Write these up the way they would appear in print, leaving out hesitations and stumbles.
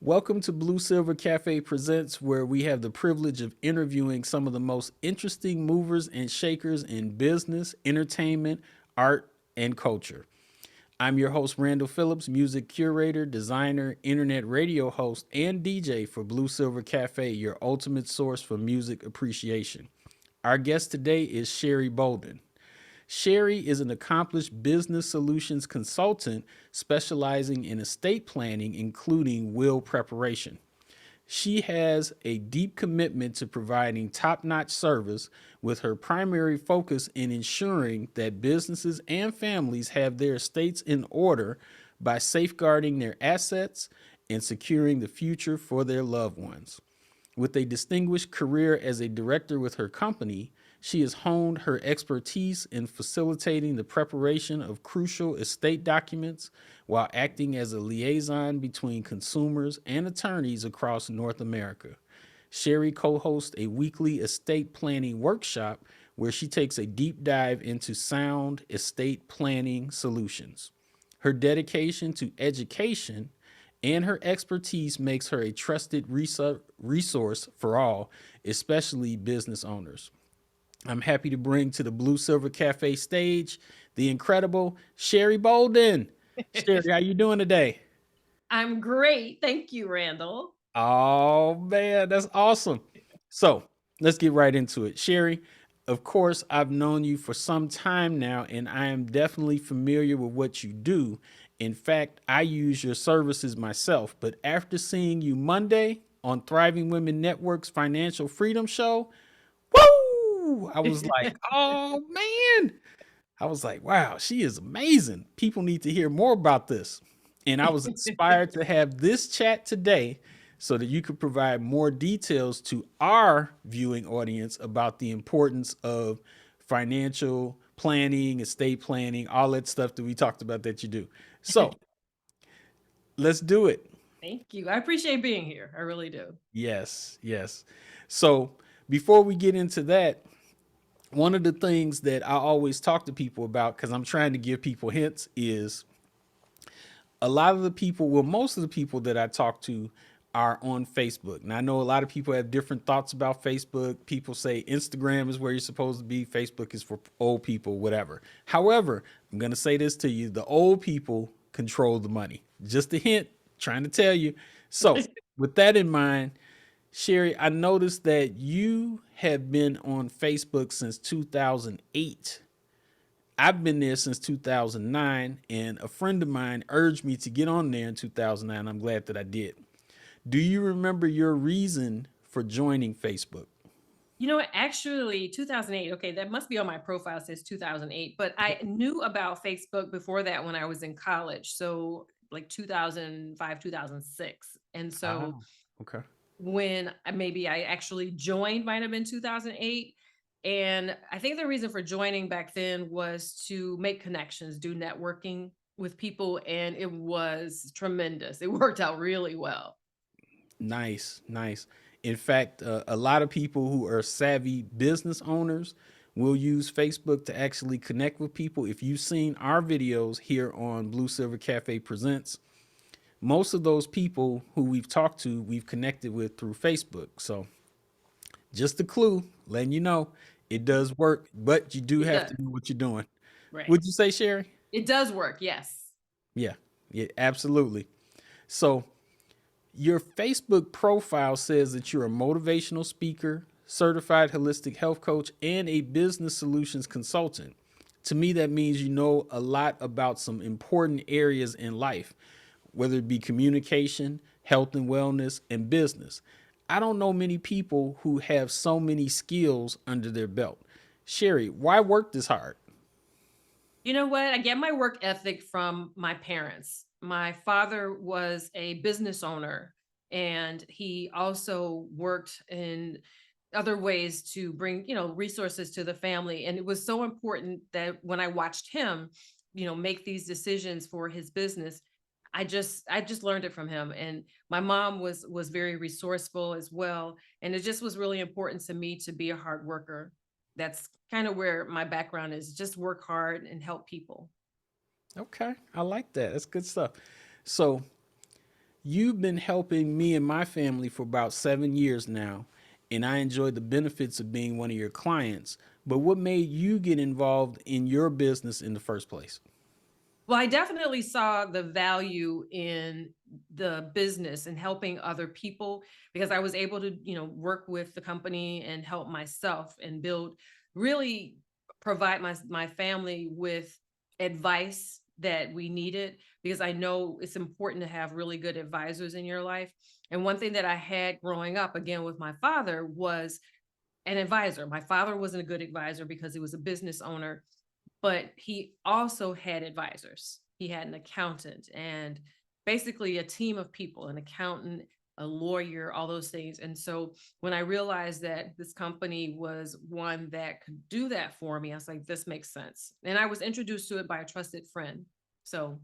Welcome to Blue Silver Cafe Presents, where we have the privilege of interviewing some of the most interesting movers and shakers in business, entertainment, art, and culture. I'm your host, Randall Phillips, music curator, designer, internet radio host, and DJ for Blue Silver Cafe, your ultimate source for music appreciation. Our guest today is Sheri Bolden. Sheri is an accomplished business solutions consultant specializing in estate planning, including will preparation. She has a deep commitment to providing top notch service, with her primary focus in ensuring that businesses and families have their estates in order by safeguarding their assets and securing the future for their loved ones. With a distinguished career as a director with her company, she has honed her expertise in facilitating the preparation of crucial estate documents while acting as a liaison between consumers and attorneys across North America. Sheri co hosts a weekly estate planning workshop where she takes a deep dive into sound estate planning solutions. Her dedication to education and her expertise makes her a trusted resource for all, especially business owners. I'm happy to bring to the Blue Silver Cafe stage the incredible Sheri Bolden. Sheri, how you doing today? I'm great. Thank you, Randall. Oh man, that's awesome. So let's get right into it. Sheri, of course, I've known you for some time now, and I am definitely familiar with what you do. In fact, I use your services myself. But after seeing you Monday on Thriving Women Network's Financial Freedom Show, woo! I was like, oh man. I was like, wow, she is amazing. People need to hear more about this. And I was inspired to have this chat today so that you could provide more details to our viewing audience about the importance of financial planning, estate planning, all that stuff that we talked about that you do. So let's do it. Thank you. I appreciate being here. I really do. Yes, yes. So before we get into that, one of the things that I always talk to people about, because I'm trying to give people hints, is a lot of the people, well, most of the people that I talk to are on Facebook. And I know a lot of people have different thoughts about Facebook. People say Instagram is where you're supposed to be, Facebook is for old people, whatever. However, I'm going to say this to you: the old people control the money. Just a hint, trying to tell you. So, with that in mind, Sheri, I noticed that you have been on Facebook since 2008. I've been there since 2009, and a friend of mine urged me to get on there in 2009. I'm glad that I did. Do you remember your reason for joining Facebook? Actually, 2008, okay, that must be on my profile, says 2008, but I knew about Facebook before that when I was in college. So, like 2005, 2006. And Ah, so, okay. when maybe I actually joined might have been 2008. And I think the reason for joining back then was to make connections, do networking with people, and it was tremendous. It worked out really well. Nice, nice. In fact, a lot of people who are savvy business owners will use Facebook to actually connect with people. If you've seen our videos here on Blue Silver Cafe Presents, most of those people who we've talked to, we've connected with through Facebook. So just a clue, letting you know it does work, but you do It have does. to know what you're doing. Right. Would you say, Sheri? It does work. Yes. Yeah, yeah, absolutely. So your Facebook profile says that you're a motivational speaker, certified holistic health coach, and a business solutions consultant. To me, that means you know a lot about some important areas in life, whether it be communication, health and wellness, and business. I don't know many people who have so many skills under their belt. Sheri, why work this hard? You know what? I get my work ethic from my parents. My father was a business owner, and he also worked in other ways to bring, resources to the family. And it was so important that when I watched him, make these decisions for his business, I just learned it from him. And my mom was very resourceful as well, and it just was really important to me to be a hard worker. That's kind of where my background is, just work hard and help people. Okay, I like that. That's good stuff. So You've been helping me and my family for about 7 years now, and I enjoy the benefits of being one of your clients. But what made you get involved in your business in the first place? Well, I definitely saw the value in the business and helping other people because I was able to, work with the company and help myself and build really provide my family with advice that we needed because I know it's important to have really good advisors in your life. And one thing that I had growing up again with my father was an advisor. My father wasn't a good advisor because he was a business owner, but he also had advisors. He had an accountant and basically a team of people, an accountant, a lawyer, all those things. And so when I realized that this company was one that could do that for me, I was like, this makes sense. And I was introduced to it by a trusted friend. So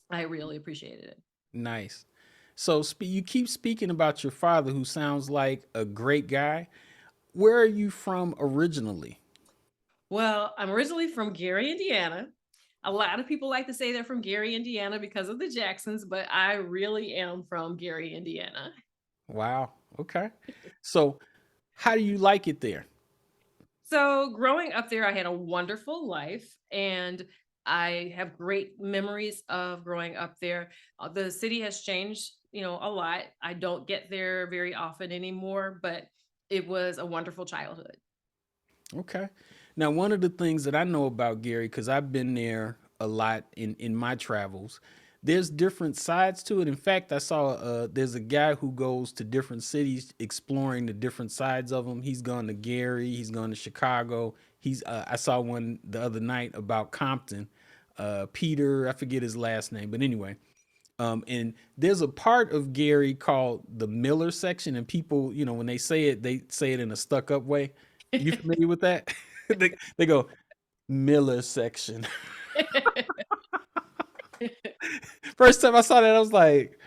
I really appreciated it. Nice. So you keep speaking about your father, who sounds like a great guy. Where are you from originally? Well, I'm originally from Gary, Indiana. A lot of people like to say they're from Gary, Indiana because of the Jacksons, but I really am from Gary, Indiana. Wow. Okay. So, how do you like it there? So, growing up there, I had a wonderful life and I have great memories of growing up there. The city has changed, a lot. I don't get there very often anymore, but it was a wonderful childhood. Okay. Now, one of the things that I know about Gary, because I've been there a lot in my travels, there's different sides to it. In fact, I saw there's a guy who goes to different cities exploring the different sides of them. He's gone to Gary, he's gone to Chicago. I saw one the other night about Compton. Peter, I forget his last name, but anyway, and there's a part of Gary called the Miller section, and people, when they say it in a stuck up way. You familiar with that? They go Miller section. First time I saw that, I was like,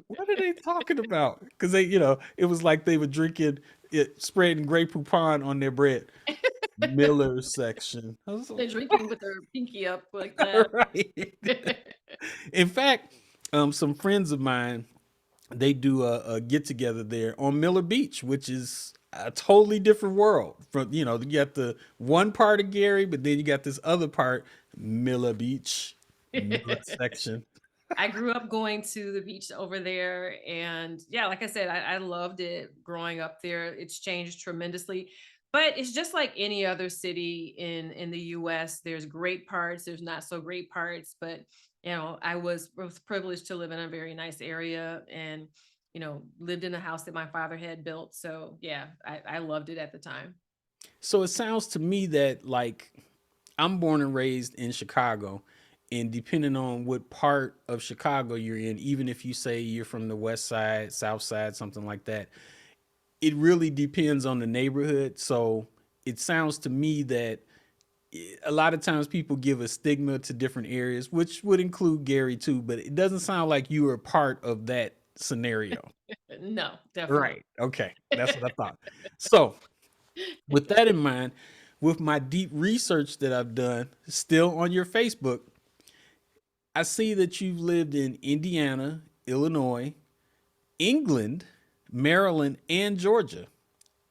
"What are they talking about?" Because it was like they were drinking it, spreading Grey Poupon on their bread. Miller section. I was They're like, drinking with their pinky up like that. right. In fact, some friends of mine, they do a get together there on Miller Beach, which is a totally different world. From you got the one part of Gary, but then you got this other part, Miller Beach, Miller section. I grew up going to the beach over there. And yeah, like I said, I loved it growing up there. It's changed tremendously. But it's just like any other city in the US. There's great parts, there's not so great parts. But I was privileged to live in a very nice area and lived in a house that my father had built. So yeah, I loved it at the time. So it sounds to me that, like, I'm born and raised in Chicago, and depending on what part of Chicago you're in, even if you say you're from the west side, south side, something like that, it really depends on the neighborhood. So it sounds to me that a lot of times people give a stigma to different areas, which would include Gary too, but it doesn't sound like you were part of that scenario. No, definitely. Right. Okay. That's what I thought. So, with that in mind, with my deep research that I've done, still on your Facebook, I see that you've lived in Indiana, Illinois, England, Maryland, and Georgia.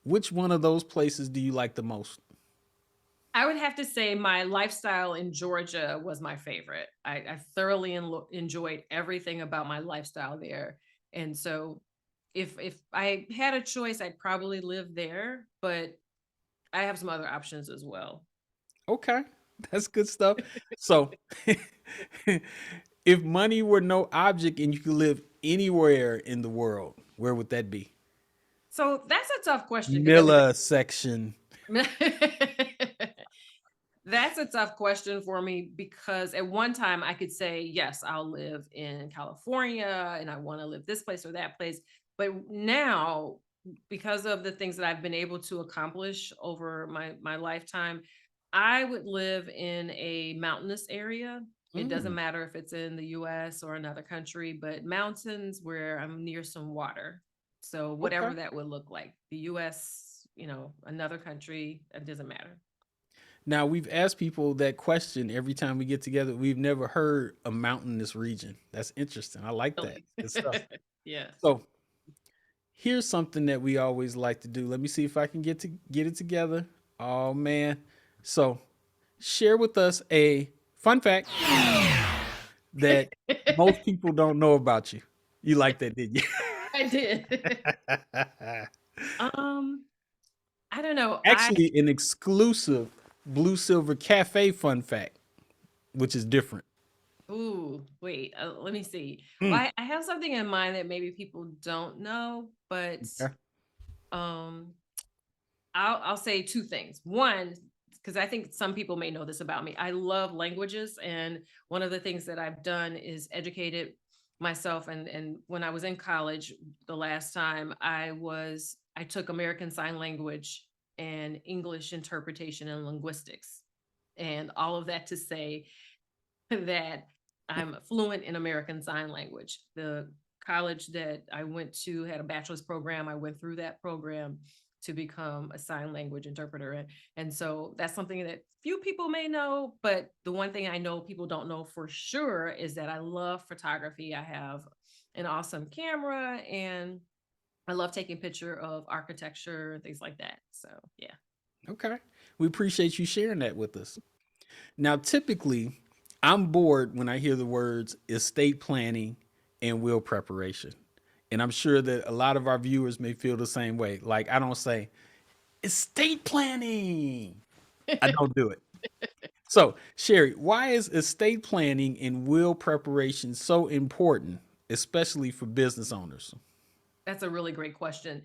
Which one of those places do you like the most? I would have to say my lifestyle in Georgia was my favorite. I thoroughly enjoyed everything about my lifestyle there. And so if I had a choice, I'd probably live there, but I have some other options as well. Okay, that's good stuff. So, if money were no object and you could live anywhere in the world, where would that be? So that's a tough question because Miller section. that's a tough question for me because at one time I could say, yes, I'll live in California and I want to live this place or that place. But now, because of the things that I've been able to accomplish over my lifetime, I would live in a mountainous area. It doesn't Mm, matter if it's in the US or another country, but mountains where I'm near some water. So okay. whatever that would look like, the US, another country, it doesn't matter. Now we've asked people that question every time we get together. We've never heard a mountainous region. That's interesting. I like that. Really. Good stuff. Yeah. So here's something that we always like to do. Let me see if I can get it together. Oh man. So share with us a fun fact that most people don't know about you. You like that, didn't I did. you? um, I don't know. Actually, an exclusive Blue Silver Cafe fun fact, which is different. Ooh, wait, let me see. Well, Mm, I have something in mind that maybe people don't know, but okay. um, I'll say two things. One, because I think some people may know this about me. I love languages, and one of the things that I've done is educated myself. And when I was in college, the last time I took American Sign Language and English interpretation and linguistics, and all of that to say that I'm fluent in American Sign Language. The college that I went to had a bachelor's program. I went through that program to become a sign language interpreter. And so that's something that few people may know, but the one thing I know people don't know for sure is that I love photography. I have an awesome camera and I love taking picture of architecture and things like that. So yeah. Okay. We appreciate you sharing that with us. Now, typically, I'm bored when I hear the words estate planning and will preparation. And I'm sure that a lot of our viewers may feel the same way. Like, I don't say estate planning, I don't do it. So, Sherry, why is estate planning and will preparation so important, especially for business owners? That's a really great question.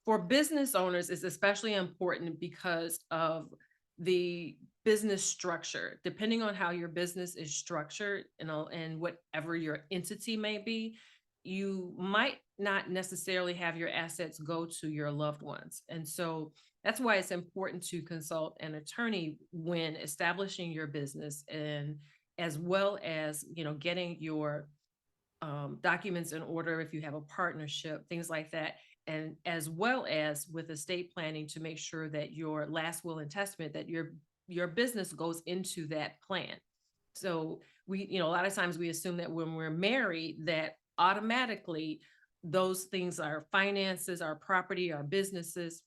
For business owners, it's especially important because of the business structure. Depending on how your business is structured, and whatever your entity may be, you might not necessarily have your assets go to your loved ones. And so that's why it's important to consult an attorney when establishing your business, and as well as, getting your documents in order if you have a partnership, things like that. And as well as with estate planning to make sure that your last will and testament, that your business goes into that plan. So a lot of times we assume that when we're married, that automatically those things, our finances, our property, our businesses,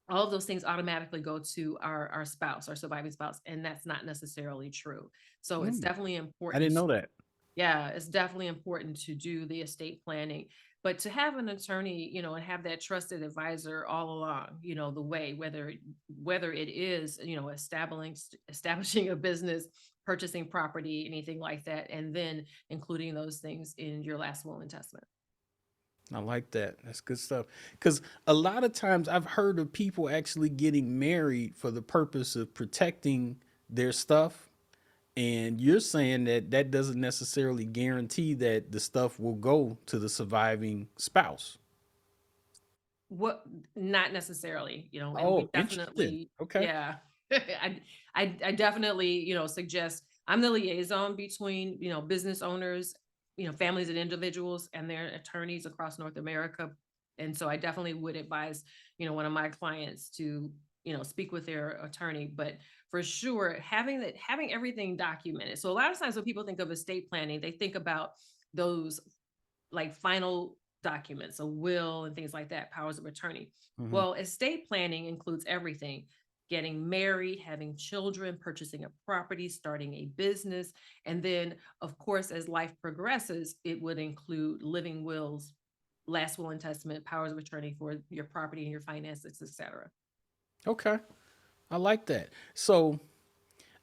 all of those things automatically go to our spouse, our surviving spouse, and that's not necessarily true. So it's Hmm, definitely I important. didn't know that. Yeah, it's definitely important to do the estate planning, but to have an attorney, and have that trusted advisor all along, the way, whether it is, establishing a business, purchasing property, anything like that, and then including those things in your last will and testament. I like that. That's good stuff. Because a lot of times I've heard of people actually getting married for the purpose of protecting their stuff. And you're saying that that doesn't necessarily guarantee that the stuff will go to the surviving spouse. What Not necessarily, and we Oh, interesting. definitely, Okay. yeah. I definitely, suggest I'm the liaison between, business owners, families and individuals and their attorneys across North America. And so I definitely would advise, one of my clients to, speak with their attorney, but for sure having everything documented. So a lot of times when people think of estate planning, they think about those like final documents, a will and things like that, powers of attorney. Hmm. Well, estate planning includes everything: getting married, having children, purchasing a property, starting a business. And then, of course, as life progresses, it would include living wills, last will and testament, powers of attorney for your property and your finances, etc. Okay. I like that. So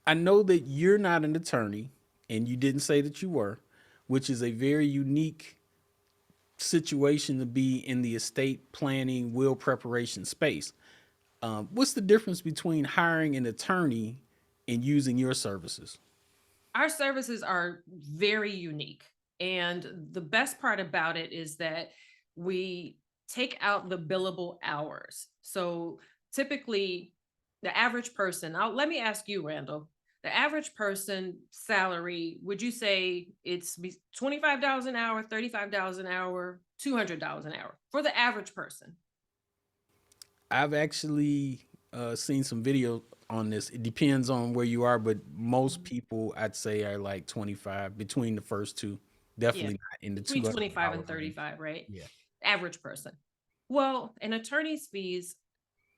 I know that you're not an attorney and you didn't say that you were, which is a very unique situation to be in the estate planning, will preparation space. What's the difference between hiring an attorney and using your services? Our services are very unique. And the best part about it is that we take out the billable hours. So typically, the average person, let me ask you, Randall, the average person salary, would you say it's $25 an hour, $35 an hour, $200 an hour for the average person? I've actually seen some video on this. It depends on where you are, but most people I'd say are like 25 between the first two. Yeah. Definitely not in the Between 25 and $200 range. 35, right? Yeah. Average person. Well, an attorney's fees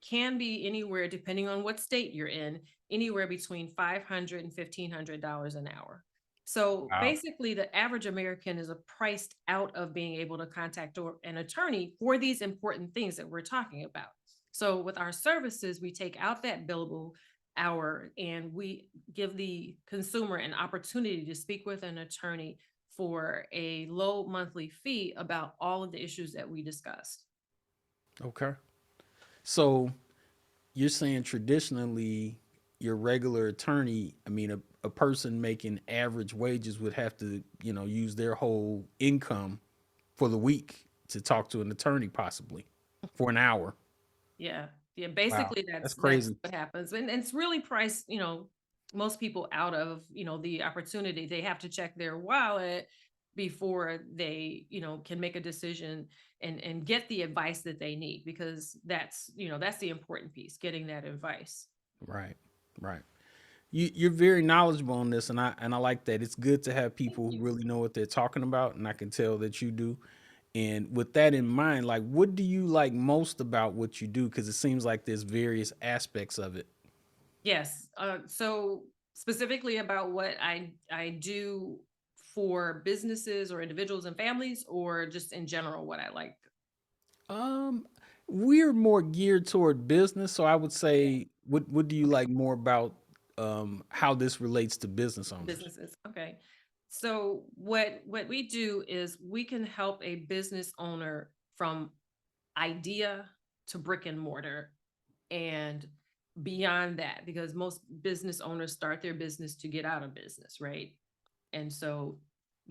can be anywhere, depending on what state you're in, anywhere between $500 and $1,500 an hour. So Wow. basically, the average American is priced out of being able to contact an attorney for these important things that we're talking about. So with our services, we take out that billable hour and we give the consumer an opportunity to speak with an attorney for a low monthly fee about all of the issues that we discussed. Okay. So you're saying traditionally your regular attorney, I mean a person making average wages would have to, use their whole income for the week to talk to an attorney possibly for an hour. Yeah. Yeah, Wow. basically That's that's crazy. what happens. And it's really priced, most people out of, the opportunity. They have to check their wallet before they, can make a decision and get the advice that they need, because that's the important piece, getting that advice. Right. Right. You're very knowledgeable on this, and I like that. It's good to have Thank people who you. really know what they're talking about, and I can tell that you do. And with that in mind, like, what do you like most about what you do? Because it seems like there's various aspects of it. Yes. So specifically about what I do for businesses or individuals and families, or just in general what I like. Um, we're more geared toward business, so I would Okay. say, what do you Okay. like more about how this relates to business owners? Businesses. Okay. So what we do is we can help a business owner from idea to brick and mortar and beyond that, because most business owners start their business to get out of business, right? And so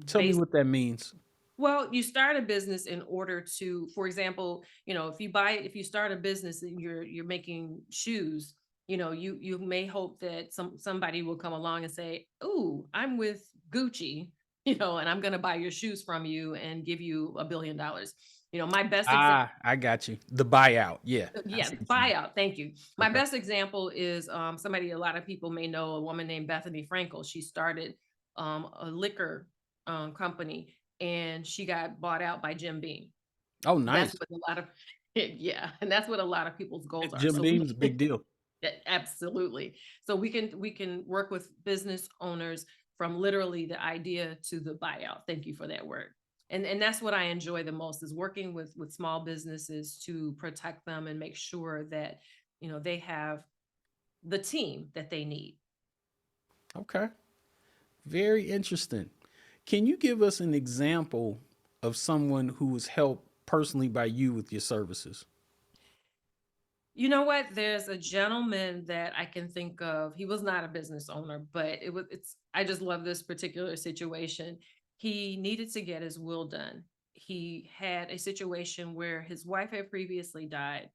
Tell me what that means. well, you start a business in order to, for example, if you start a business and you're making shoes, you may hope that somebody will come along and say, "Ooh, I'm with Gucci, and I'm going to buy your shoes from you and give you $1 billion." My best example. Ah, I got you. The buyout. Yeah, I Yeah, see what you mean. buyout. Thank you. My Okay. best example is somebody a lot of people may know, a woman named Bethany Frankel. She started a liquor company and she got bought out by Jim Beam. Oh, That's nice. what a lot of yeah, and that's what a lot of people's goals are. Jim So we Beam's a big deal. absolutely. So we can work with business owners from literally the idea to the buyout. Thank you for that word. And that's what I enjoy the most, is working with small businesses to protect them and make sure that they have the team that they need. Okay. Very interesting. Can you give us an example of someone who was helped personally by you with your services? You know what? There's a gentleman that I can think of. He was not a business owner, but I just love this particular situation. He needed to get his will done. He had a situation where his wife had previously died,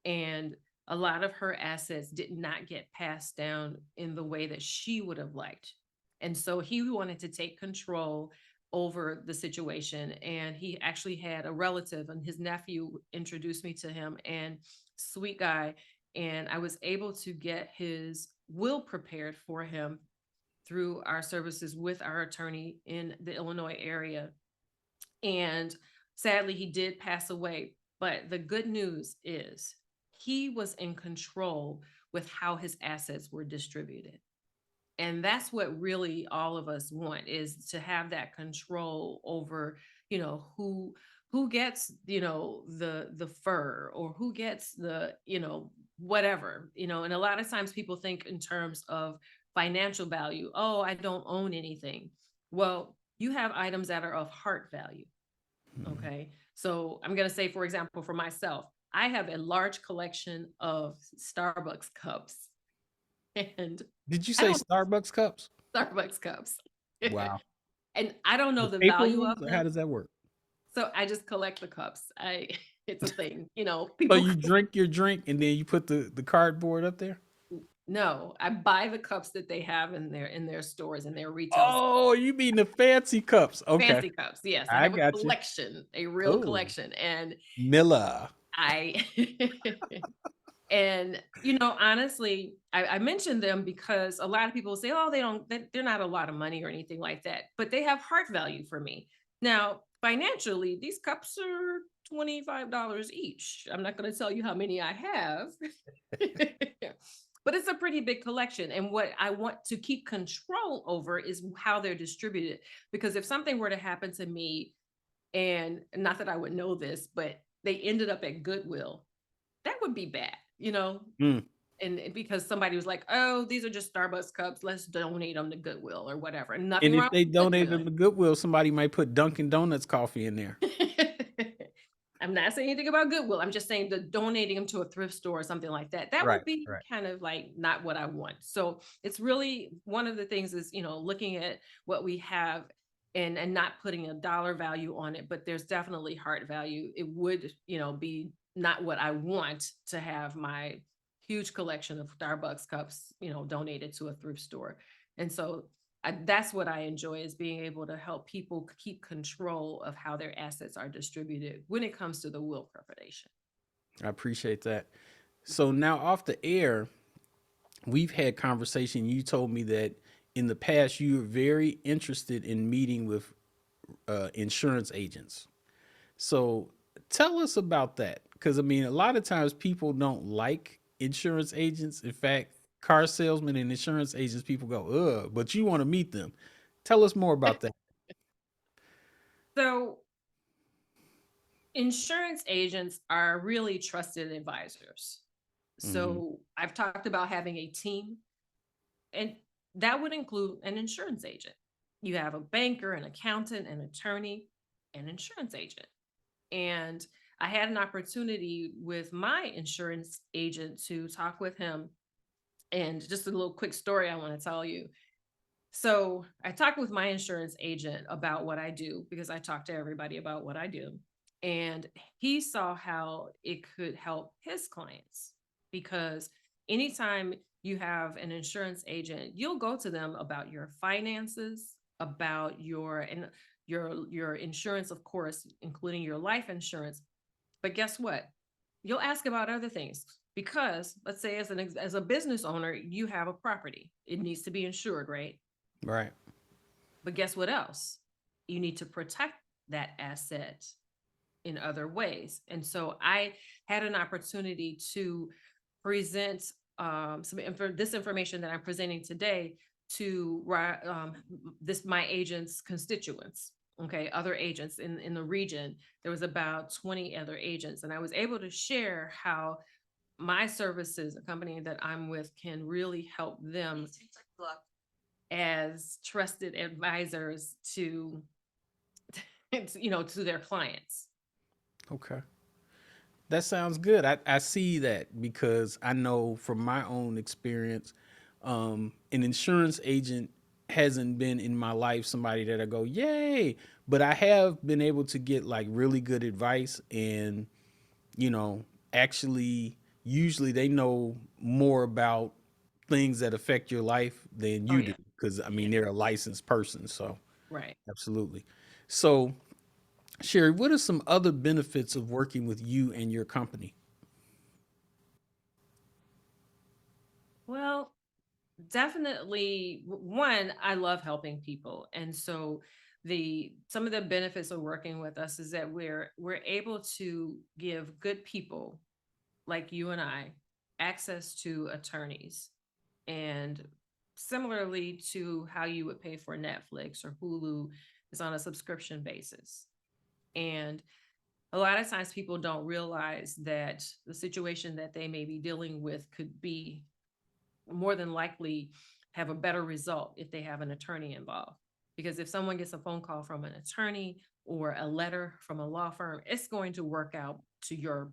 and a lot of her assets did not get passed down in the way that she would have liked. And so he wanted to take control over the situation. And he actually had a relative, and his nephew introduced me to him, and sweet guy. And I was able to get his will prepared for him through our services with our attorney in the Illinois area. And sadly, he did pass away. But the good news is he was in control with how his assets were distributed. And that's what really all of us want, is to have that control over, who gets, the fur, or who gets the, whatever, and a lot of times people think in terms of financial value. Oh, I don't own anything. Well, you have items that are of heart value. Mhm. Okay. So I'm going to say, for example, for myself, I have a large collection of Starbucks cups, and Did you I say don't Starbucks cups? Starbucks cups. Wow. And I don't know The the paper value ones, of or how them. does that work? So I just collect the cups. It's a thing, So people. you drink your drink and then you put the cardboard up there? No, I buy the cups that they have in their stores, in their retail. Oh, you mean the fancy cups. Okay. Fancy cups. Yes, I I have a got you. collection, a real Oh, collection. And Miller. I and honestly, I mentioned them because a lot of people say, oh, they're not a lot of money or anything like that, but they have heart value for me. Now, financially, these cups are $25 each. I'm not going to tell you how many I have, but it's a pretty big collection. And what I want to keep control over is how they're distributed. Because if something were to happen to me, and not that I would know this, but they ended up at Goodwill, that would be bad, Mm. and because somebody was like, "Oh, these are just Starbucks cups. Let's donate them to Goodwill or whatever." And nothing And wrong if they with donate Goodwill. them to Goodwill, somebody might put Dunkin' Donuts coffee in there. I'm not saying anything about Goodwill. I'm just saying that donating them to a thrift store or something like that, that Right, would be right. kind of like not what I want. So it's really one of the things is, looking at what we have and not putting a dollar value on it, but there's definitely heart value. It would, be not what I want to have my huge collection of Starbucks cups, donated to a thrift store. And so that's what I enjoy is being able to help people keep control of how their assets are distributed when it comes to the will preparation. I appreciate that. So now off the air, we've had conversation. You told me that in the past you were very interested in meeting with insurance agents. So tell us about that, because I mean, a lot of times people don't like insurance agents. In fact, car salesmen and insurance agents, people go, ugh, but you want to meet them. Tell us more about that. So, insurance agents are really trusted advisors. Hmm. So, I've talked about having a team, and that would include an insurance agent. You have a banker, an accountant, an attorney, an insurance agent. And I had an opportunity with my insurance agent to talk with him. And just a little quick story I want to tell you. So I talked with my insurance agent about what I do because I talk to everybody about what I do. And he saw how it could help his clients because anytime you have an insurance agent, you'll go to them about your finances, about your insurance, of course, including your life insurance. But guess what? You'll ask about other things because let's say as a business owner, you have a property. It needs to be insured, right? Right. But guess what else? You need to protect that asset in other ways. And so I had an opportunity to present this information that I'm presenting today to this my agents' constituents. Okay, other agents in the region. There was about 20 other agents, and I was able to share how my services, a company that I'm with, can really help them as trusted advisors to to their clients. Okay. That sounds good. I see that because I know from my own experience, an insurance agent hasn't been in my life somebody that I go, yay. But I have been able to get like really good advice and, you know, actually, usually they know more about things that affect your life than Oh you do. yeah. Because, I Yeah. mean, they're a licensed person. So, Right. absolutely. So, Sherry, what are some other benefits of working with you and your company? Well, definitely one, I love helping people. And so the some of the benefits of working with us is that we're able to give good people like you and I access to attorneys. And similarly to how you would pay for Netflix or Hulu is on a subscription basis. And a lot of times people don't realize that the situation that they may be dealing with could be more than likely have a better result if they have an attorney involved. Because if someone gets a phone call from an attorney or a letter from a law firm, it's going to work out to your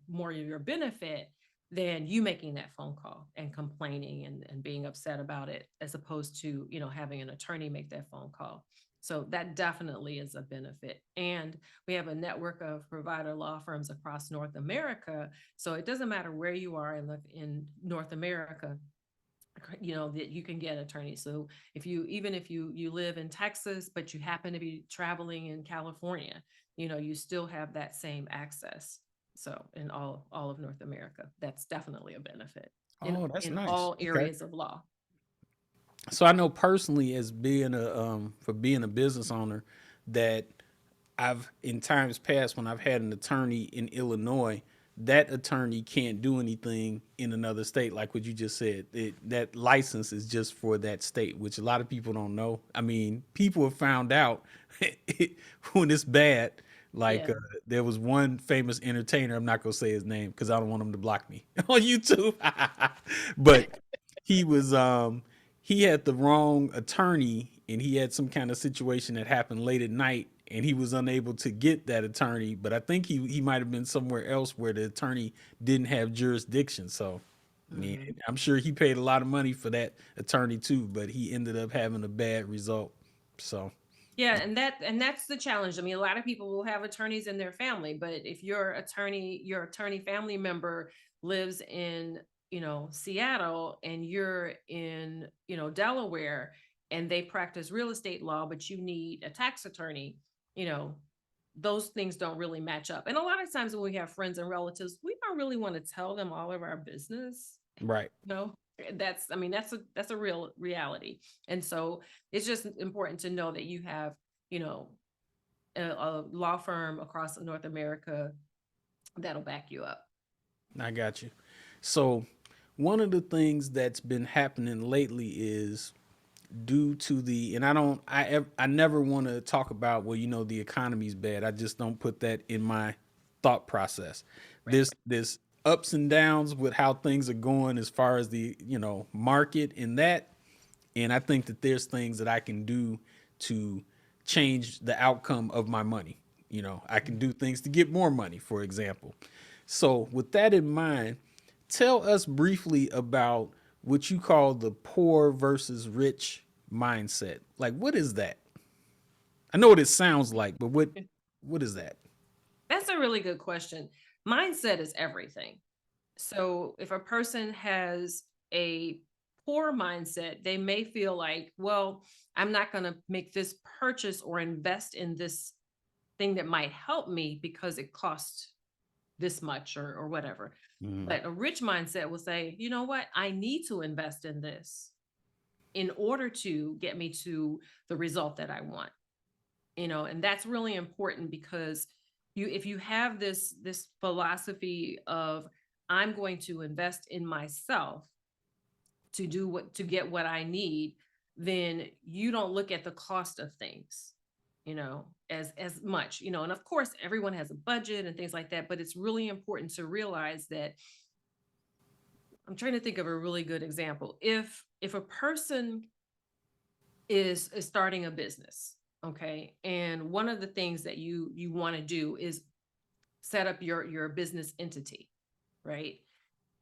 benefit than you making that phone call and complaining and being upset about it, as opposed to, having an attorney make that phone call. So that definitely is a benefit. And we have a network of provider law firms across North America. So it doesn't matter where you are in North America, that you can get attorneys. So if you live in Texas but you happen to be traveling in California, you still have that same access. So in all of North America, that's definitely a benefit in Oh, that's in nice. all Okay. areas of law. So I know personally as being a for being a business owner that I've in times past when I've had an attorney in Illinois, that attorney can't do anything in another state, like what you just said. That license is just for that state, which a lot of people don't know. I mean, people have found out when it's bad. Like Yeah. there was one famous entertainer. I'm not gonna say his name because I don't want him to block me on YouTube. But he was he had the wrong attorney and he had some kind of situation that happened late at night and he was unable to get that attorney, but I think he might have been somewhere else where the attorney didn't have jurisdiction. So I mean, Mhm. I'm sure he paid a lot of money for that attorney too, but he ended up having a bad result. So Yeah, and that's the challenge. I mean, a lot of people will have attorneys in their family, but if your attorney family member lives in, Seattle and you're in, Delaware and they practice real estate law, but you need a tax attorney, you know, those things don't really match up. And a lot of times when we have friends and relatives, we don't really want to tell them all of our business. right. No, that's, I mean, that's a real reality. And so it's just important to know that you have, you know, a law firm across North America that'll back you up. I got you. So one of the things that's been happening lately is due to the and I never want to talk about, well, the economy's bad. I just don't put that in my thought process. Right. This ups and downs with how things are going as far as the market and that, and I think that there's things that I can do to change the outcome of my money. I can do things to get more money, for example. So with that in mind, tell us briefly about what you call the poor versus rich mindset. Like, what is that? I know what it sounds like, but what is that? That's a really good question. Mindset is everything. So if a person has a poor mindset, they may feel like, well, I'm not going to make this purchase or invest in this thing that might help me because it costs this much or whatever. Mm, But a rich mindset will say, you know what? I need to invest in this in order to get me to the result that I want. And that's really important because if you have this philosophy of I'm going to invest in myself to get what I need, then you don't look at the cost of things, as much, and of course everyone has a budget and things like that, but it's really important to realize that I'm trying to think of a really good example. If a person is starting a business, okay, and one of the things that you want to do is set up your business entity, right?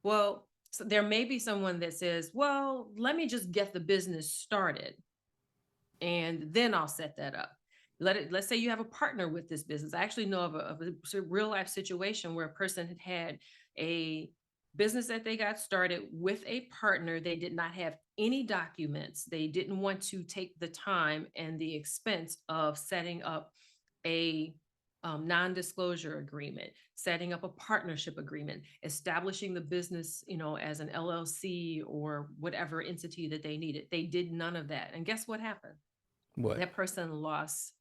Well, so there may be someone that says, well, let me just get the business started and then I'll set that up. Let's say you have a partner with this business. I actually know of a real life situation where a person had a business that they got started with a partner. They did not have any documents. They didn't want to take the time and the expense of setting up a non-disclosure agreement, setting up a partnership agreement, establishing the business, as an LLC or whatever entity that they needed. They did none of that. And guess what happened? what? That person lost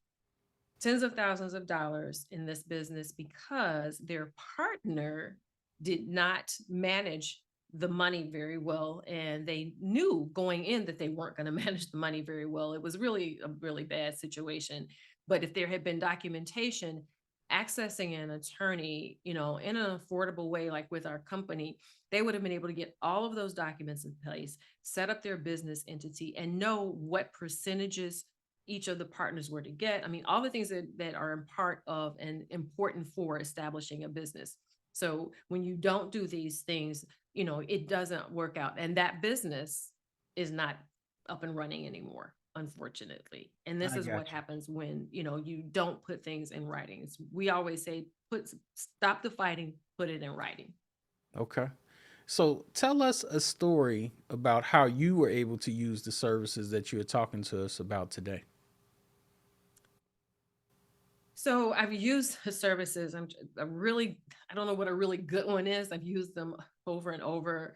tens of thousands of dollars in this business because their partner did not manage the money very well, and they knew going in that they weren't going to manage the money very well. It was really a really bad situation. But if there had been documentation, accessing an attorney, in an affordable way, like with our company, they would have been able to get all of those documents in place, set up their business entity, and know what percentages each of the partners were to get. I mean, all the things that are part of and important for establishing a business. So when you don't do these things, it doesn't work out. And that business is not up and running anymore, unfortunately. And this I is what got you. happens when, you don't put things in writing. We always say, stop the fighting, put it in writing. Okay. So tell us a story about how you were able to use the services that you are talking to us about today. So I've used the services. I don't know what a really good one is. I've used them over and over.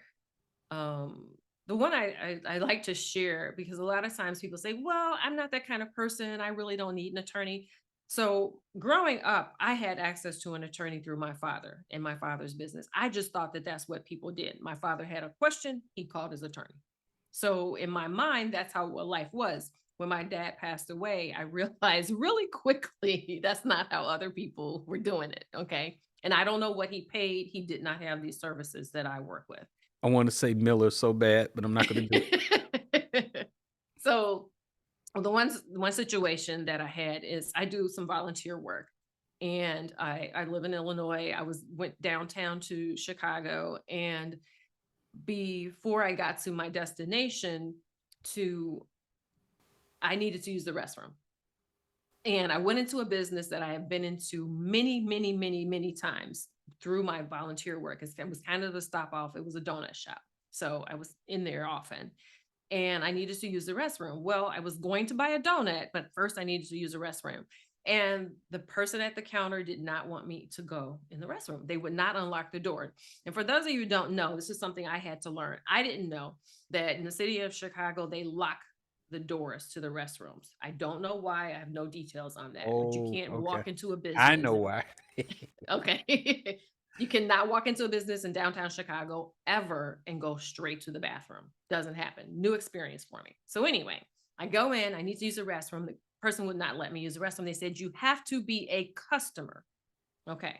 Um, the one I like to share, because a lot of times people say, well, I'm not that kind of person. I really don't need an attorney. So growing up, I had access to an attorney through my father and my father's business. I just thought that that's what people did. My father had a question, he called his attorney. So in my mind, that's how life was. When my dad passed away, I realized really quickly that's not how other people were doing it. Okay. And I don't know what he paid. He did not have these services that I work with. I want to say Miller so bad, but I'm not going to do it. So one situation that I had is I do some volunteer work, and I live in Illinois. I went downtown to Chicago, and before I got to my destination, to I needed to use the restroom. And I went into a business that I have been into many, many, many, many times through my volunteer work. It was kind of a stop off. It was a donut shop. So I was in there often, and I needed to use the restroom. Well, I was going to buy a donut, but first I needed to use the restroom. And the person at the counter did not want me to go in the restroom. They would not unlock the door. And for those of you who don't know, this is something I had to learn. I didn't know that in the city of Chicago, they lock the doors to the restrooms. I don't know why. I have no details on that, but you Oh, can't okay. walk into a I know business. why. Okay. You cannot walk into a business in downtown Chicago ever and go straight to the bathroom. Doesn't happen. New experience for me. So, anyway, I go in, I need to use the restroom. The person would not let me use the restroom. They said, you have to be a customer. Okay.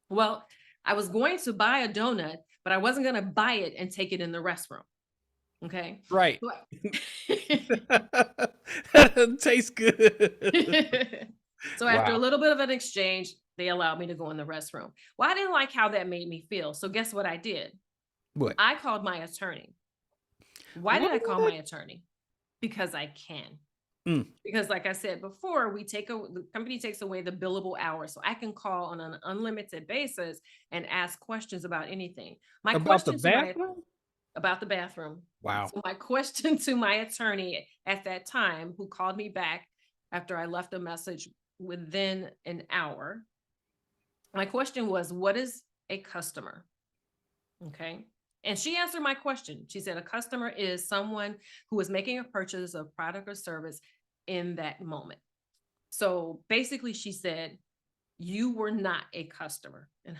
Well, I was going to buy a donut, but I wasn't going to buy it and take it in the restroom. Okay. Right. But- That doesn't taste good. so after a Wow. little bit of an exchange, they allowed me to go in the restroom. Well, I didn't like how that made me feel. So guess what I did? What? I called my attorney. Why did I call What? my attorney? Because I can. Mm, Because like I said before, the company takes away the billable hours. So I can call on an unlimited basis and ask questions about anything. My about the question to my bathroom? about the bathroom. Wow. So my question to my attorney at that time, who called me back after I left a message within an hour, my question was, what is a customer? Okay. And she answered my question. She said, a customer is someone who is making a purchase of product or service in that moment. So basically, she said, you were not a customer. And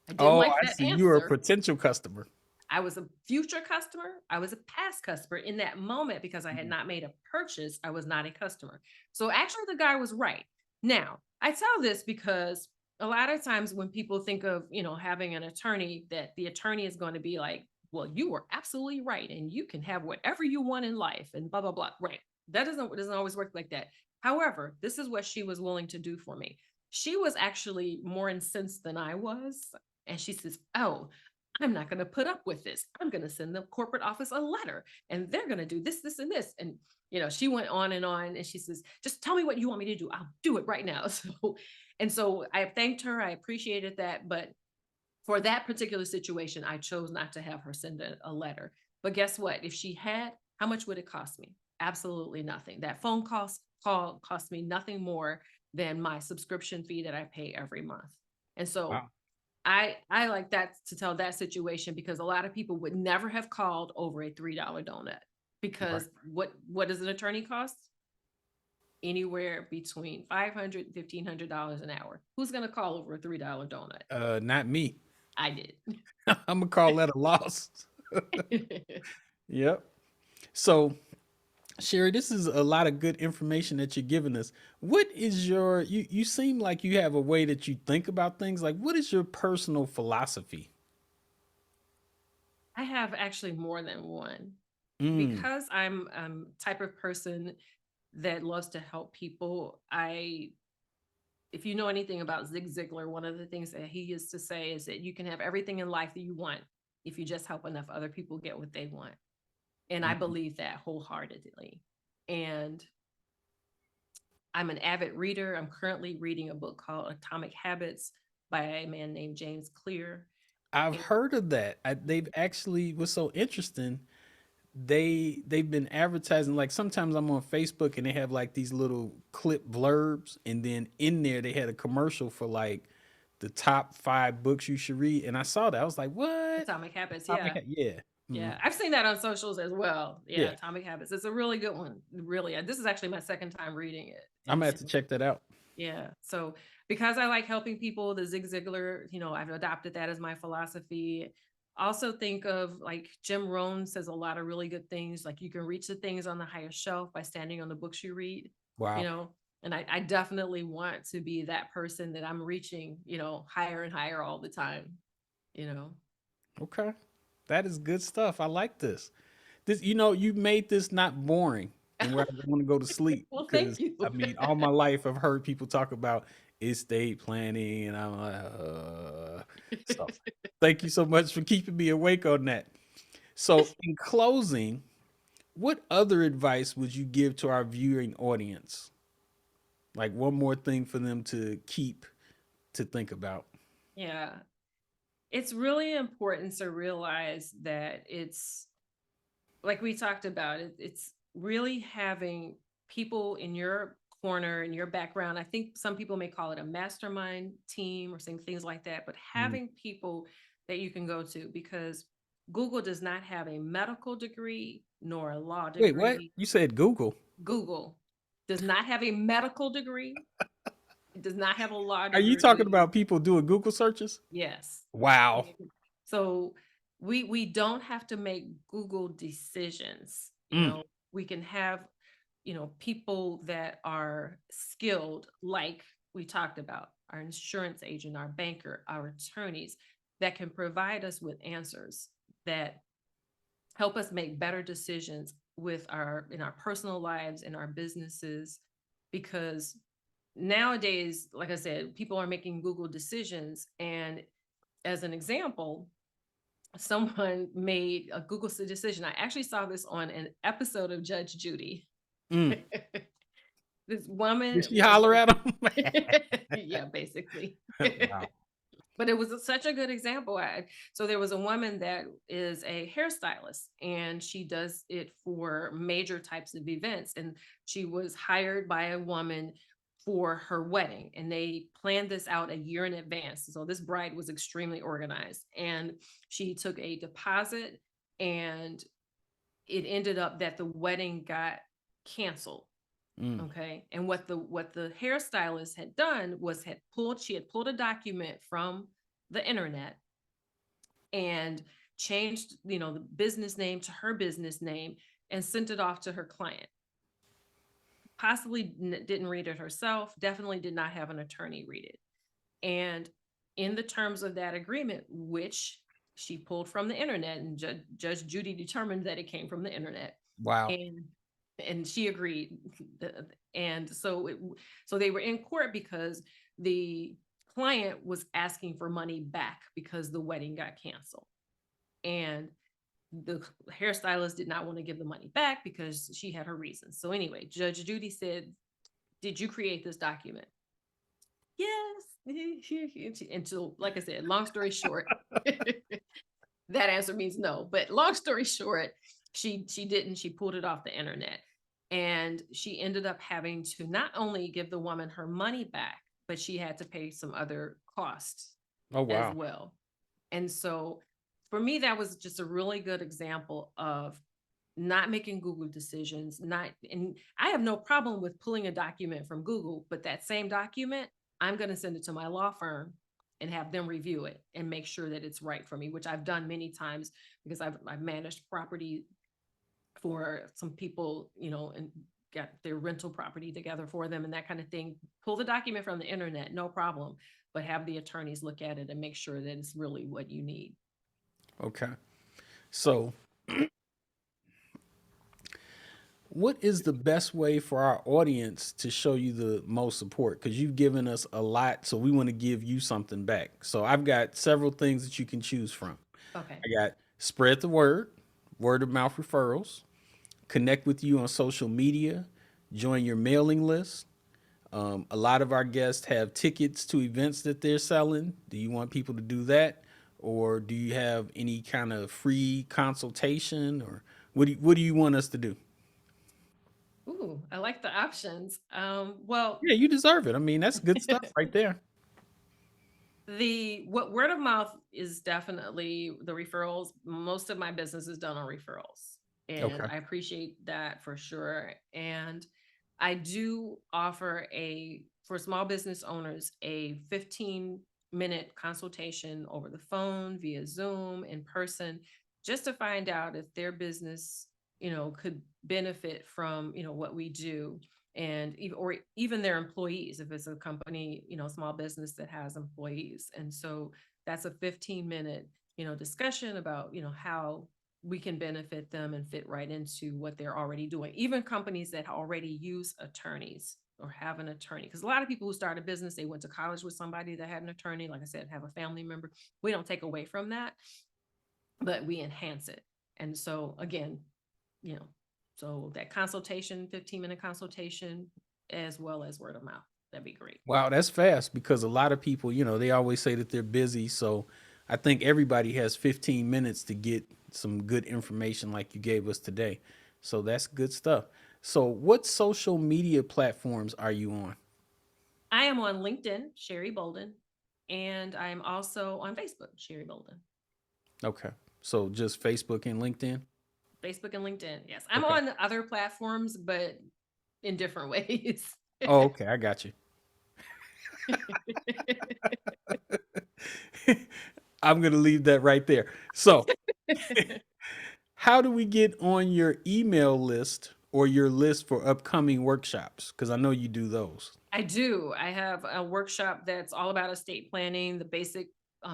I didn't Oh, like I that see. You're a answer. potential customer. I was a future customer. I was a past customer in that moment because I had Mhm. not made a purchase. I was not a customer. So actually, the guy was right. Now, I tell this because a lot of times when people think of, having an attorney, that the attorney is going to be like, well, you were absolutely right. And you can have whatever you want in life and blah, blah, blah. Right. That doesn't always work like that. However, this is what she was willing to do for me. She was actually more incensed than I was. And she says, oh, I'm not going to put up with this. I'm going to send the corporate office a letter and they're going to do this, this, and this. And, she went on and she says, just tell me what you want me to do. I'll do it right now. So I thanked her. I appreciated that. But for that particular situation, I chose not to have her send a letter. But guess what? If she had, how much would it cost me? Absolutely nothing. That call cost me nothing more than my subscription fee that I pay every month. And so Wow. I like that, to tell that situation, because a lot of people would never have called over a $3 donut, Right. because what does an attorney cost? Anywhere between $500 and $1,500 an hour. Who's going to call over a $3 donut? Not me. I did. I'm gonna call that a loss. Yep. So, Sherry, this is a lot of good information that you're giving us. What is you seem like you have a way that you think about things. Like, what is your personal philosophy? I have actually more than one, Mm, because I'm type of person that loves to help people. If you know anything about Zig Ziglar, one of the things that he used to say is that you can have everything in life that you want if you just help enough other people get what they want. And I mm. believe that wholeheartedly. And I'm an avid reader. I'm currently reading a book called Atomic Habits by a man named James Clear. I've And heard of that. They've actually was so interesting. They've been advertising, like sometimes I'm on Facebook and they have like these little clip blurbs, and then in there they had a commercial for like the top 5 books you should read, and I saw that I was like, what? Atomic Habits, Atomic yeah. Yeah. Mhm. Yeah, I've seen that on socials as well. Yeah, Yeah. Atomic Habits. It's a really good one. Really. This is actually my second time reading it. I'm And gonna so have to check that out. yeah. So because I like helping people, the Zig Ziglar, I've adopted that as my philosophy. Also think of like Jim Rohn says a lot of really good things. Like you can reach the things on the higher shelf by standing on the books you read, you Wow. know. And I definitely want to be that person that I'm reaching, higher and higher all the time, you know. Okay. That is good stuff. I like this. This, you made this not boring and where I want to go to sleep Well, thank because you. I mean, all my life I've heard people talk about estate planning, and I'm like, so thank you so much for keeping me awake on that. So, in closing, what other advice would you give to our viewing audience? Like one more thing for them to keep to think about. Yeah. It's really important to realize that it's like we talked about it's really having people in your corner in your background. I think some people may call it a mastermind team or saying things like that, but Mm. having people that you can go to, because Google does not have a medical degree nor a law Wait, what? degree. You said Google. Google does not have a medical degree. It does not have a law Are you talking degree. about people doing Google searches? Yes. Wow. So we don't have to make Google decisions. Mm. We can have, people that are skilled, like we talked about, our insurance agent, our banker, our attorneys, that can provide us with answers that help us make better decisions in our personal lives, in our businesses, because nowadays, like I said, people are making Google decisions. And as an example, someone made a Google decision. I actually saw this on an episode of Judge Judy. Mm. This Did woman she was holler at him? yeah, basically. Wow. But it was such a good example. So there was a woman that is a hairstylist, and she does it for major types of events. And she was hired by a woman for her wedding, and they planned this out a year in advance. So this bride was extremely organized, and she took a deposit, and it ended up that the wedding got canceled. Mm. Okay. And what the hairstylist had done was she had pulled a document from the internet and changed, the business name to her business name and sent it off to her client. Possibly didn't read it herself, definitely did not have an attorney read it. And in the terms of that agreement, which she pulled from the internet, and Judge Judy determined that it came from the internet, Wow. and she agreed. And so they were in court because the client was asking for money back because the wedding got canceled, and the hairstylist did not want to give the money back because she had her reasons. So anyway, Judge Judy said, "Did you create this document?" Yes. And so, like I said, long story short, that answer means no. But long story short, she didn't. She pulled it off the internet, and she ended up having to not only give the woman her money back, but she had to pay some other costs Oh as wow. well. And so, for me, that was just a really good example of not making Google decisions, not, and I have no problem with pulling a document from Google, but that same document, I'm going to send it to my law firm and have them review it and make sure that it's right for me, which I've done many times because I've managed property for some people, and got their rental property together for them and that kind of thing. Pull the document from the internet, no problem, but have the attorneys look at it and make sure that it's really what you need. Okay. So, what is the best way for our audience to show you the most support? Because you've given us a lot, so we want to give you something back. So, I've got several things that you can choose from. Okay. I got spread the word, word of mouth referrals, connect with you on social media, join your mailing list. A lot of our guests have tickets to events that they're selling. Do you want people to do that? Or do you have any kind of free consultation? Or what do you want us to do? Ooh, I like the options. Well, Yeah, you deserve it. I mean, that's good stuff right there. the what word of mouth is definitely the referrals. Most of my business is done on referrals, and Okay. I appreciate that for sure. And I do offer for small business owners, a 15-minute consultation over the phone, via Zoom, in person, just to find out if their business, could benefit from, what we do. And or even their employees, if it's a company, small business that has employees. And so that's a 15-minute, discussion about, how we can benefit them and fit right into what they're already doing. Even companies that already use attorneys or have an attorney, because a lot of people who start a business, they went to college with somebody that had an attorney, like I said, have a family member. We don't take away from that, but we enhance it. And so again, you know so that consultation, 15-minute consultation, as well as word of mouth, that'd be great. Wow, that's fast because a lot of people, they always say that they're busy. So I think everybody has 15 minutes to get some good information like you gave us today. So that's good stuff. So, what social media platforms are you on? I am on LinkedIn, Sheri Bolden, and I'm also on Facebook, Sheri Bolden. Okay. So, just Facebook and LinkedIn? Facebook and LinkedIn. Yes. I'm Okay. on other platforms, but in different ways. Oh, okay. I got you. I'm going to leave that right there. So, how do we get on your email list or your list for upcoming workshops? Because I know you do those. I do. I have a workshop that's all about estate planning, the basic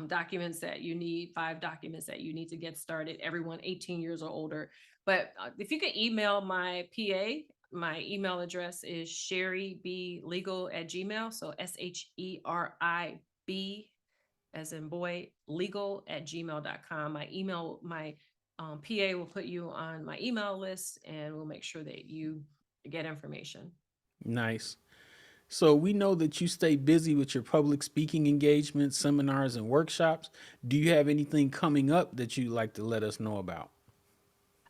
documents that you need, 5 documents that you need to get started, everyone 18 years or older. But if you could email my PA, my email address is sheriblegal@gmail. So SHERIB, as in boy, legal@gmail.com. My PA will put you on my email list, and we'll make sure that you get information. Nice. So, we know that you stay busy with your public speaking engagements, seminars, and workshops. Do you have anything coming up that you'd like to let us know about?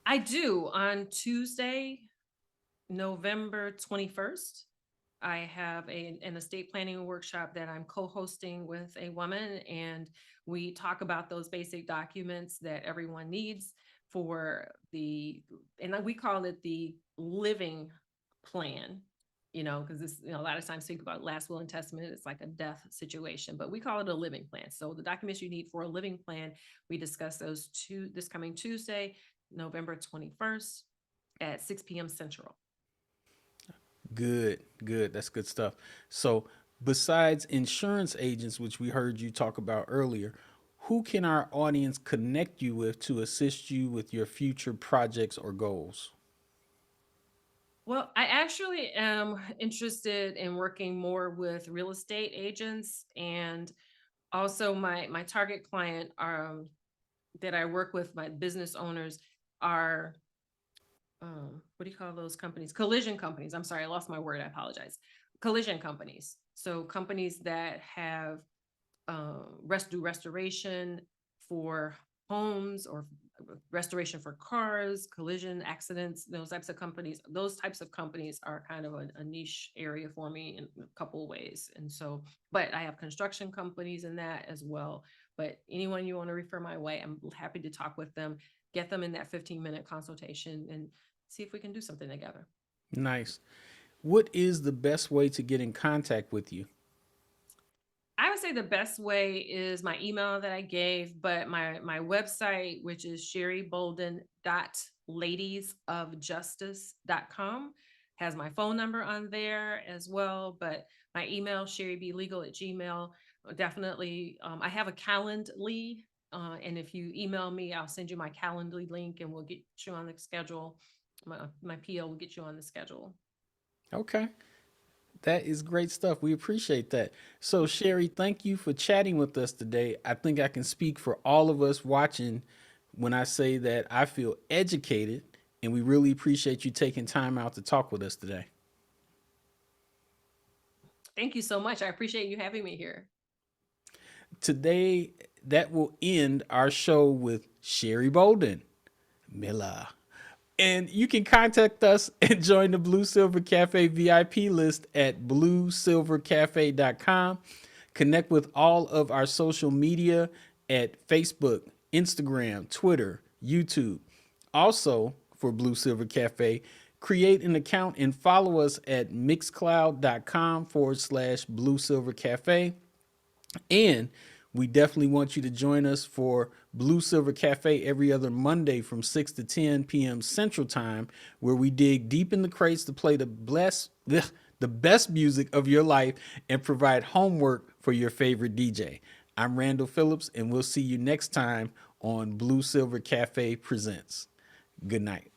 I do. On Tuesday, November 21st, I have an estate planning workshop that I'm co-hosting with a woman, and we talk about those basic documents that everyone needs for and we call it the living plan, because this, a lot of times think about last will and testament, it's like a death situation, but we call it a living plan. So the documents you need for a living plan, we discuss those this coming Tuesday, November 21st at 6 p.m. Central. Good, good. That's good stuff. So, besides insurance agents, which we heard you talk about earlier, who can our audience connect you with to assist you with your future projects or goals? Well, I actually am interested in working more with real estate agents, and also my target client that I work with, my business owners, are what do you call those companies? Collision companies. I'm sorry, I lost my word. I apologize. Collision companies. So companies that have do restoration for homes, or restoration for cars, collision accidents, those types of companies. Those types of companies are kind of a niche area for me in a couple of ways. And so, but I have construction companies in that as well. But anyone you want to refer my way, I'm happy to talk with them, get them in that 15-minute consultation, and see if we can do something together. Nice. What is the best way to get in contact with you? I would say the best way is my email that I gave, but my website, which is sherrybolden.ladiesofjustice.com, has my phone number on there as well. But my email, sheriblegal@gmail, definitely. I have a Calendly, and if you email me, I'll send you my Calendly link, and we'll get you on the schedule. My PO will get you on the schedule. Okay. That is great stuff. We appreciate that. So, Sheri, thank you for chatting with us today. I think I can speak for all of us watching when I say that I feel educated, and we really appreciate you taking time out to talk with us today. Thank you so much. I appreciate you having me here. Today, that will end our show with Sheri Bolden, Miller. And you can contact us and join the Blue Silver Cafe VIP list at bluesilvercafe.com. Connect with all of our social media at Facebook, Instagram, Twitter, YouTube. Also, for Blue Silver Cafe, create an account and follow us at mixcloud.com/Blue Silver Cafe. And we definitely want you to join us for Blue Silver Cafe every other Monday from 6 to 10 p.m. Central Time, where we dig deep in the crates to play the best music of your life and provide homework for your favorite DJ. I'm Randall Phillips, and we'll see you next time on Blue Silver Cafe Presents. Good night.